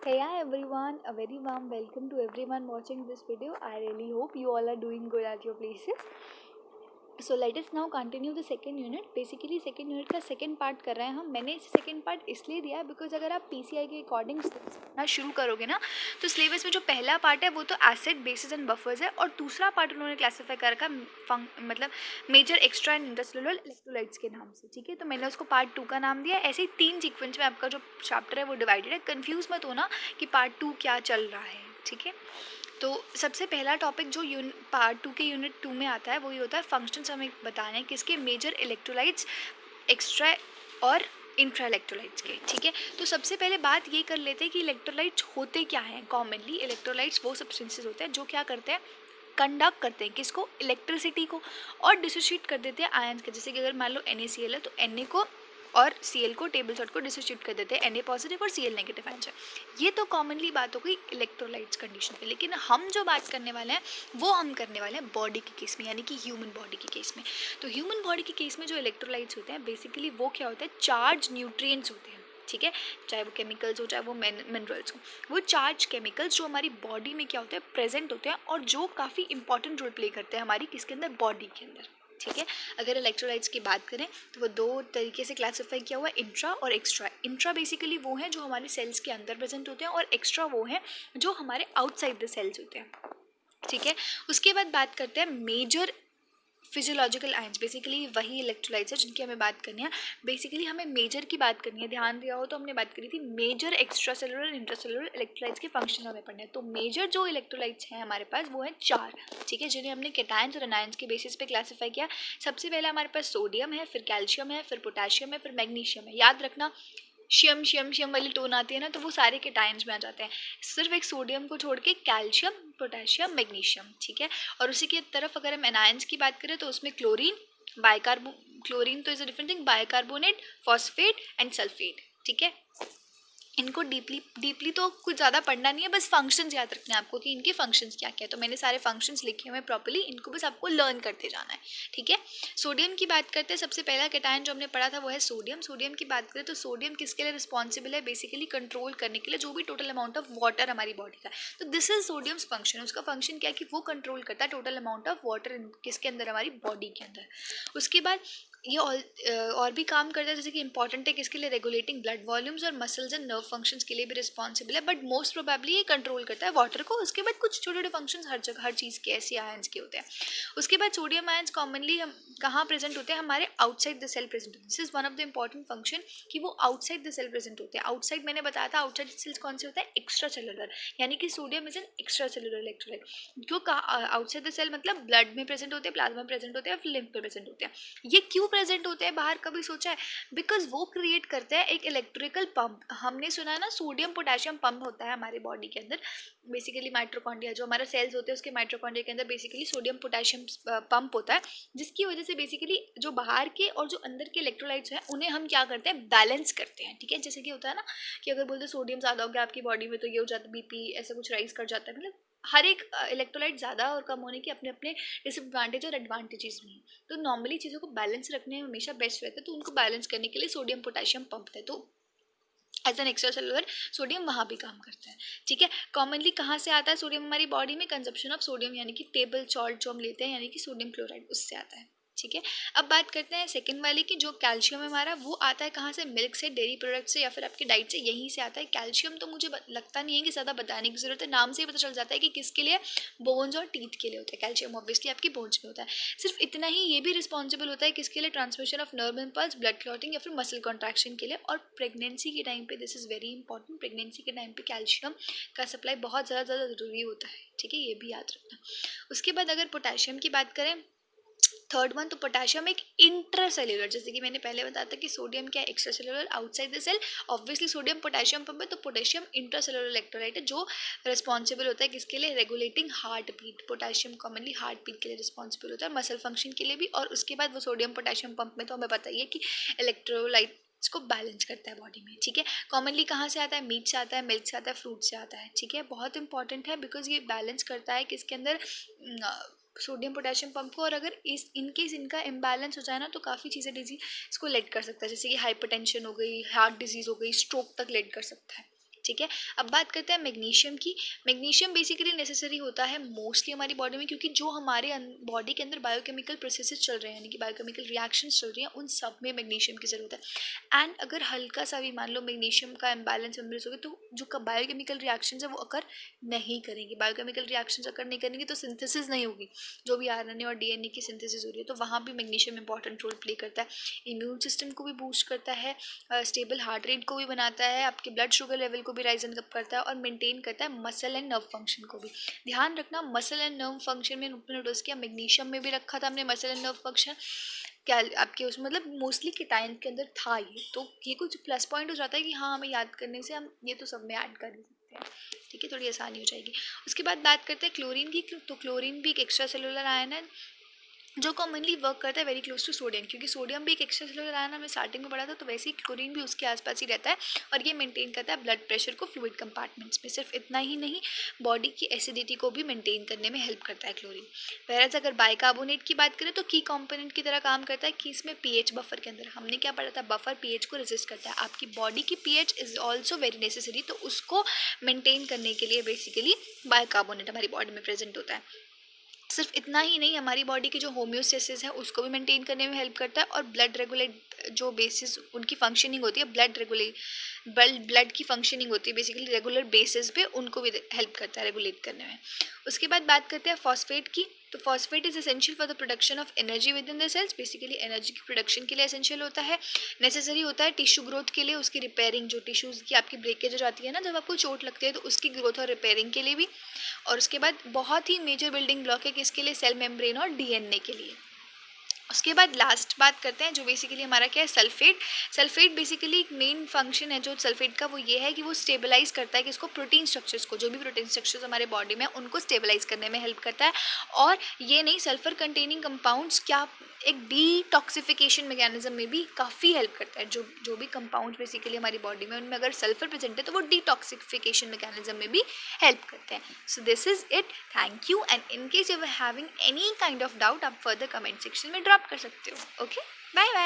Hey hi everyone, a very warm welcome to everyone watching this video. I really hope you all are doing good at your places. So let us now continue the second unit. Basically second unit का second part कर रहे हैं हम. मैंने इसे second part इसलिए दिया है because अगर आप PCI के अकॉर्डिंग ना शुरू करोगे ना तो सिलेबस में जो पहला पार्ट है वो तो एसिड बेसिस एंड बफर्स है और दूसरा पार्ट उन्होंने क्लासीफाई कर रखा मतलब major extra and intercellular electrolytes के नाम से. ठीक है, तो मैंने उसको पार्ट 2 का नाम दिया. ऐसे ही 3 सीक्वेंस में आपका जो चैप्टर है वो डिवाइडेड है. कंफ्यूज मत होना कि पार्ट 2 क्या चल रहा है. ठीक है, तो सबसे पहला टॉपिक जो पार्ट 2 के यूनिट 2 में आता है वही होता है फंक्शंस. हमें बताने हैं किसके, मेजर इलेक्ट्रोलाइट्स, एक्स्ट्रा और इंट्रा इलेक्ट्रोलाइट्स के. ठीक है, तो सबसे पहले बात ये कर लेते हैं कि इलेक्ट्रोलाइट्स होते क्या हैं. कॉमनली इलेक्ट्रोलाइट्स वो सब्सटेंसेस होते हैं जो क्या करते हैं, कंडक्ट करते हैं किसको, इलेक्ट्रिसिटी को, और डिसोशिएट कर देते हैं आयंस के. जैसे कि अगर मान लो NaCl है तो Na को और Cl को, टेबल सॉल्ट को डिसोशिएट कर देते हैं, Na पॉजिटिव और Cl नेगेटिव आयंस. ये तो कॉमनली बात हो गई इलेक्ट्रोलाइट्स कंडीशन पे. लेकिन हम जो बात करने वाले हैं वो हम करने वाले हैं बॉडी के केस में, यानी कि ह्यूमन बॉडी के केस में. तो ह्यूमन बॉडी के केस में जो इलेक्ट्रोलाइट्स होते हैं बेसिकली वो क्या होता है, चार्ज न्यूट्रिएंट्स होते हैं. ठीक है, चाहे वो केमिकल्स हो चाहे वो मिनरल्स हो, वो चार्ज केमिकल्स जो हमारी बॉडी में क्या होते हैं, प्रेजेंट होते हैं और जो काफ़ी इंपॉर्टेंट रोल प्ले करते हैं हमारी किसके अंदर, बॉडी के अंदर. ठीक है, अगर इलेक्ट्रोलाइट्स की बात करें तो वो दो तरीके से क्लासिफाई किया हुआ है, इंट्रा और एक्स्ट्रा. इंट्रा बेसिकली वो हैं जो हमारे सेल्स के अंदर प्रेजेंट होते हैं और एक्स्ट्रा वो हैं जो हमारे आउटसाइड द सेल्स होते हैं. ठीक है, उसके बाद बात करते हैं मेजर फिजियोलॉजिकल आयंस. बेसिकली वही इलेक्ट्रोलाइट्स है जिनकी हमें बात करनी है. बेसिकली हमें मेजर की बात करनी है, ध्यान दिया हो तो हमने बात करी थी major extra cellular intracellular electrolytes के फंक्शन हमें पढ़ने हैं. तो मेजर जो इलेक्ट्रोलाइट्स हैं हमारे पास वो हैं 4. ठीक है, जिन्हें हमने केटायंस और एनायंस के बेसिस पे क्लासीफाई किया. सबसे पहले हमारे पास सोडियम है, फिर कैल्शियम है, फिर पोटेशियम है, फिर मैग्नीशियम है. याद रखना शियम शियम शियम वाली टोन आती है ना तो वो सारे केटायंस में आ जाते हैं. सिर्फ एक सोडियम को छोड़ के कैल्शियम, पोटेशियम, मैग्नीशियम. ठीक है, और उसी की तरफ अगर हम एनायंस की बात करें तो उसमें क्लोरीन, बाइकार्बो क्लोरीन तो is a different thing, bicarbonate, phosphate and sulphate. ठीक है, इनको डीपली तो कुछ ज़्यादा पढ़ना नहीं है, बस फंक्शंस याद रखने हैं आपको कि इनके फंक्शंस क्या क्या है. तो मैंने सारे फंक्शंस लिखे हुए हैं प्रॉपर्ली, इनको बस आपको लर्न करते जाना है. ठीक है, सोडियम की बात करते हैं. सबसे पहला केटायन जो हमने पढ़ा था वो है सोडियम. सोडियम की बात करें तो सोडियम किसके लिए रिस्पॉन्सिबल है, बेसिकली कंट्रोल करने के लिए जो भी टोटल अमाउंट ऑफ वाटर हमारी बॉडी का. तो दिस इज सोडियम्स फंक्शन. उसका फंक्शन क्या है कि वो कंट्रोल करता है टोटल अमाउंट ऑफ वाटर किसके अंदर, हमारी बॉडी के अंदर. उसके बाद ये और भी काम करता है, जैसे कि इंपॉर्टेंट है किसके लिए, रेगुलेटिंग ब्लड वॉल्यूम्स और मसल्स एंड नर्व फंक्शंस के लिए भी रिस्पॉन्सिबल है. बट मोस्ट प्रोबेबली ये कंट्रोल करता है वाटर को. उसके बाद कुछ छोटे छोटे फंक्शंस हर जगह हर चीज़ के ऐसे आयंस के होते हैं. उसके बाद सोडियम आयंस कॉमनली हम कहाँ प्रेजेंट होते हैं, हमारे आउटसाइड द सेल प्रेजेंट होते हैं. This is one of the important function कि वो आउटसाइड द सेल प्रेजेंट होते हैं. आउटसाइड मैंने बताया था आउटसाइड सेल्स कौन से होता है, एक्स्ट्रा सेलुलर, यानी कि sodium is an extra cellular electrolyte. क्यों कहा आउटसाइड द सेल, मतलब ब्लड में प्रेजेंट होते हैं, प्लाज्मा में प्रेजेंट होते हैं, फिर लिम्फ में प्रेजेंट होते हैं. ये क्यों प्रेजेंट होते हैं बाहर, कभी सोचा है, बिकॉज वो क्रिएट करते हैं एक इलेक्ट्रिकल पंप. हमने सुना है ना सोडियम पोटेशियम पंप होता है हमारे बॉडी के अंदर. बेसिकली माइट्रोकॉन्ड्रिया जो हमारे सेल्स होते हैं उसके माइट्रोकॉन्ड्रिया के अंदर बेसिकली सोडियम पोटेशियम पंप होता है, जिसकी वजह से बेसिकली जो बाहर के और जो अंदर के इलेक्ट्रोलाइट्स हैं उन्हें हम क्या करते हैं, बैलेंस करते हैं. ठीक है, जैसे कि होता है ना कि अगर बोलते सोडियम ज़्यादा हो गया आपकी बॉडी में तो ये हो जाता है BP ऐसा कुछ राइज कर जाता है. मतलब हर एक इलेक्ट्रोलाइट ज़्यादा और कम होने के अपने अपने डिसएडवांटेज और एडवांटेजेस भी हैं. तो नॉर्मली चीज़ों को बैलेंस रखने में हमेशा बेस्ट रहता है. तो उनको बैलेंस करने के लिए सोडियम पोटेशियम पंप है. तो as an extra cellular sodium वहाँ भी काम करता है. ठीक है, कॉमनली कहाँ से आता है सोडियम हमारी बॉडी में, कंजप्शन ऑफ सोडियम यानी कि टेबल सॉल्ट जो हम लेते हैं यानी कि सोडियम क्लोराइड, उससे आता है. ठीक है, अब बात करते हैं सेकंड वाले की. जो कैल्शियम है हमारा वो आता है कहाँ से, मिल्क से, डेयरी प्रोडक्ट से या फिर आपकी डाइट से, यहीं से आता है. कैल्शियम तो मुझे लगता नहीं है कि ज़्यादा बताने की ज़रूरत है, नाम से ही पता चल जाता है कि किसके लिए, बोन्स और टीथ के लिए होता है. कैल्शियम ऑब्वियसली आपकी बोन्स में होता है. सिर्फ इतना ही, ये भी रिस्पॉन्सिबल होता है किसके लिए, transmission of nerve impulse, blood clotting या फिर मसल कॉन्ट्रैक्शन के लिए. और प्रेगनेंसी के टाइम पे, this is very important, pregnancy के टाइम पे कैल्शियम का सप्लाई बहुत ज़्यादा ज़रूरी होता है. ठीक है, ये भी याद रखना. उसके बाद अगर पोटेशियम की बात करें, थर्ड वन, तो पोटेशियम एक इंट्रासेल्युलर, जैसे कि मैंने पहले बताया था कि सोडियम क्या है, extra cellular outside the cell. Obviously sodium potassium pump है तो पोटेशियम इंट्रासेलुलर इलेक्ट्रोलाइट है जो रिस्पॉन्सिबल होता है किसके लिए, regulating heart beat. Potassium commonly heart beat के लिए रिस्पॉन्सिबल होता है, मसल फंक्शन के लिए भी. और उसके बाद वो सोडियम पोटेशियम पंप में तो हमें पता ही है कि इलेक्ट्रोलाइट इसको बैलेंस करता है बॉडी में. ठीक है, कॉमनली कहाँ से आता है, मीट से आता है, मिल्क से आता है, फ्रूट से आता है. ठीक है, बहुत इंपॉर्टेंट है बिकॉज ये बैलेंस करता है किसके अंदर, सोडियम पोटेशियम पंप को. और अगर इस इनकेस इनका इम्बैलेंस हो जाए ना तो काफ़ी चीज़ें डिजीज इसको लेड कर सकता है, जैसे कि हाइपरटेंशन हो गई, हार्ट डिजीज़ हो गई, स्ट्रोक तक लेड कर सकता है. ठीक है। अब बात करते हैं मैग्नीशियम की। मैग्नीशियम बेसिकली नेसेसरी होता है मोस्टली हमारी बॉडी में, क्योंकि जो हमारे बॉडी के अंदर बायोकेमिकल प्रोसेसेस चल रहे हैं, यानी कि बायोकेमिकल रिएक्शंस चल रही हैं, उन सब में मैग्नीशियम की ज़रूरत है। एंड अगर हल्का सा भी मान लो मैग्नीशियम का इम्बैलेंस इम्बेलेंस हो गया, तो जो बायोकेमिकल रिएक्शंस है वो अकर नहीं करेंगे। बायोकेमिकल रिएक्शंस अकर नहीं करेंगे तो सिंथेसिस नहीं होगी, जो भी आरएनए और डीएनए की सिंथेसिस हो रही है, तो वहाँ भी मैग्नीशियम इंपॉर्टेंट रोल प्ले करता है। इम्यून सिस्टम को भी बूस्ट करता है, स्टेबल हार्ट रेट को भी बनाता है, आपके ब्लड शुगर लेवल को भी राइज एंड अप करता है, और मेंटेन करता है मसल एंड नर्व फंक्शन को भी। ध्यान रखना, मसल एंड नर्व फंक्शन में नोटिस किया, मैग्नीशियम में भी रखा था हमने मसल एंड नर्व फंक्शन, क्या आपके उसमें मतलब मोस्टली केटायन के अंदर था ये, तो ये कुछ प्लस पॉइंट हो जाता है कि हाँ हमें याद करने से हम ये तो सब में ऐड कर सकते हैं, ठीक है, थोड़ी आसानी हो जाएगी। उसके बाद बात करते हैं क्लोरीन की। तो क्लोरीन भी एक एक्स्ट्रा सेलुलर आयन है जो कॉमनली वर्क करता है वेरी क्लोज टू सोडियम, क्योंकि सोडियम भी एक एक्स्ट्रा सेलुलर आयन हमने स्टार्टिंग में पढ़ा था, तो वैसे ही क्लोरीन भी उसके आसपास ही रहता है, और ये मेंटेन करता है ब्लड प्रेशर को फ्लूइड कंपार्टमेंट्स में। सिर्फ इतना ही नहीं, बॉडी की एसिडिटी को भी मेंटेन करने में हेल्प करता है क्लोरीन। वैसे अगर बाइकार्बोनेट की बात करें तो की कंपोनेंट की तरह काम करता है, कि इसमें पीएच बफर के अंदर हमने क्या पढ़ा था, बफर पीएच को रेजिस्ट करता है। आपकी बॉडी की pH is also very necessary, तो उसको मेंटेन करने के लिए बेसिकली बाइकार्बोनेट हमारी बॉडी में प्रेजेंट होता है। सिर्फ इतना ही नहीं, हमारी बॉडी की जो होम्योस्टेसिस है उसको भी मेंटेन करने में हेल्प करता है, और ब्लड रेगुलेट जो बेसिस उनकी फंक्शनिंग होती है, ब्लड की फंक्शनिंग होती है बेसिकली रेगुलर बेसिस पे, उनको भी हेल्प करता है रेगुलेट करने में। उसके बाद बात करते हैं फॉस्फेट की। तो phosphate is essential for the production of energy within the cells, basically energy की प्रोडक्शन के लिए एसेंशियल होता है, नेसेसरी होता है टिश्यू ग्रोथ के लिए, उसकी रिपेयरिंग, जो टिश्यूज़ की आपकी ब्रेकेज हो जाती है ना जब आपको चोट लगती है, तो उसकी ग्रोथ और रिपेयरिंग के लिए भी। और उसके बाद बहुत ही मेजर बिल्डिंग ब्लॉक है किसके लिए, सेल मेम्ब्रेन और डीएनए के लिए। उसके बाद लास्ट बात करते हैं जो बेसिकली हमारा क्या है, सल्फेट। सल्फेट बेसिकली एक मेन फंक्शन है जो सल्फेट का, वो ये है कि वो स्टेबलाइज करता है कि इसको प्रोटीन स्ट्रक्चर्स को, जो भी प्रोटीन स्ट्रक्चर्स हमारे बॉडी में उनको स्टेबलाइज करने में हेल्प करता है। और ये नहीं, सल्फर कंटेनिंग कंपाउंड्स क्या एक डिटॉक्सिफिकेशन मैकेनिज्म में भी काफ़ी हेल्प करता है। जो भी कंपाउंड्स बेसिकली हमारी बॉडी में, उनमें अगर सल्फर प्रेजेंट है तो वो डिटॉक्सिफिकेशन मैकेनिज्म में भी हेल्प करते हैं। So this is it, thank you, and in case you are having any kind of doubt, आप फर्दर कमेंट सेक्शन में ड्रॉप कर सकते हो। Okay, bye bye.